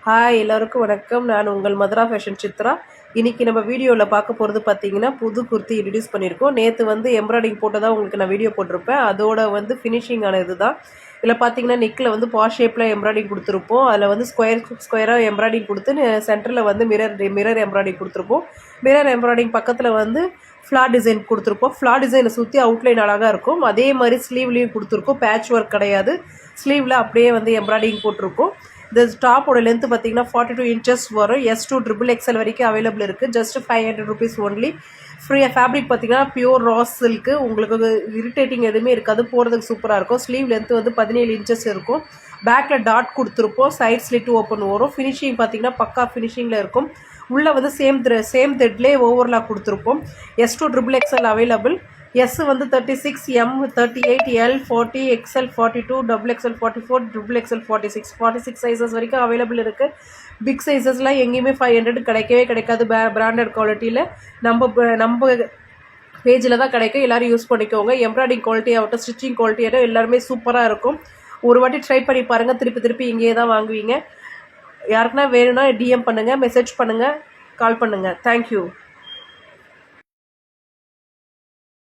Hi எல்லாருக்கும் வணக்கம். நான் உங்கள் மதுரா ஃபேஷன் சித்ரா. இன்றைக்கி நம்ம வீடியோவில் பார்க்க போகிறது பார்த்தீங்கன்னா புது குர்த்தி இன்ட்ரடியூஸ் பண்ணியிருக்கோம். நேற்று வந்து எம்ப்ராய்டிங் போட்டதாக உங்களுக்கு நான் வீடியோ போட்டிருப்பேன். அதோட வந்து ஃபினிஷிங்கான இது தான். இதில் பார்த்தீங்கன்னா நெக்கில் வந்து பாஸ் ஷேப்பில் எம்ப்ராய்டிங் கொடுத்துருப்போம். அதில் வந்து ஸ்கொயராக எம்ப்ராய்டிங் கொடுத்து சென்டரில் வந்து மிரர் எம்ப்ராய்டிங் கொடுத்துருப்போம். மிரர் எம்ப்ராய்டிங் பக்கத்தில் வந்து ஃப்ளார் டிசைன் கொடுத்துருப்போம். ஃப்ளார் டிசைனை சுற்றி அவுட்லைன் அழகாக இருக்கும். அதே மாதிரி ஸ்லீவ்லேயும் கொடுத்துருக்கோம். பேட்ச் ஒர்க் கிடையாது. ஸ்லீவில் அப்படியே வந்து எம்ப்ராய்டிங் போட்டிருக்கோம். இந்த டாப்போட லென்த் பார்த்தீங்கன்னா 42 இன்ச்சஸ் வரும். S2 XXL வரைக்கும் அவைலபிள் இருக்குது. Just 500 rupees only. ஃப்ரீயாக ஃபேப்ரிக் பார்த்தீங்கன்னா பியூர் ராஸ் சில்க்கு. உங்களுக்கு இரிட்டேட்டிங் எதுவுமே இருக்காது. போகிறதுக்கு சூப்பராக இருக்கும். ஸ்லீவ் லென்த் வந்து 17 இன்ச்சஸ் இருக்கும். பேக்கில் டாட் கொடுத்துருப்போம். சைட் ஸ்லிட் ஓப்பன் வரும். ஃபினிஷிங் பார்த்தீங்கன்னா பக்கா ஃபினிஷிங்கில் இருக்கும். உள்ளே வந்து சேம் த்ரெட்லேயே ஓவர்லாக் கொடுத்துருப்போம். S2 XXL available. S வந்து 36, M 38, L 40, XL 42, XXL 44, XXL 46 sizes வரைக்கும் அவைலபிள் இருக்குது. பிக் சைஸஸ்லாம் எங்கேயுமே 500 கிடைக்காது. பிராண்டட் குவாலிட்டியில் நம்ம பேஜில் தான் கிடைக்கும். எல்லோரும் யூஸ் பண்ணிக்கோங்க. எம்ப்ராய்டிங் குவாலிட்டி ஆகட்டும், ஸ்டிச்சிங் குவாலிட்டி ஆகட்டும் எல்லாருமே சூப்பராக இருக்கும். ஒரு வாட்டி ட்ரை பண்ணி பாருங்கள். திருப்பி இங்கேயே தான் வாங்குவீங்க. யாருக்குன்னா வேணும்னா DM பண்ணுங்கள், மெசேஜ் பண்ணுங்கள், கால் பண்ணுங்கள். தேங்க்யூ.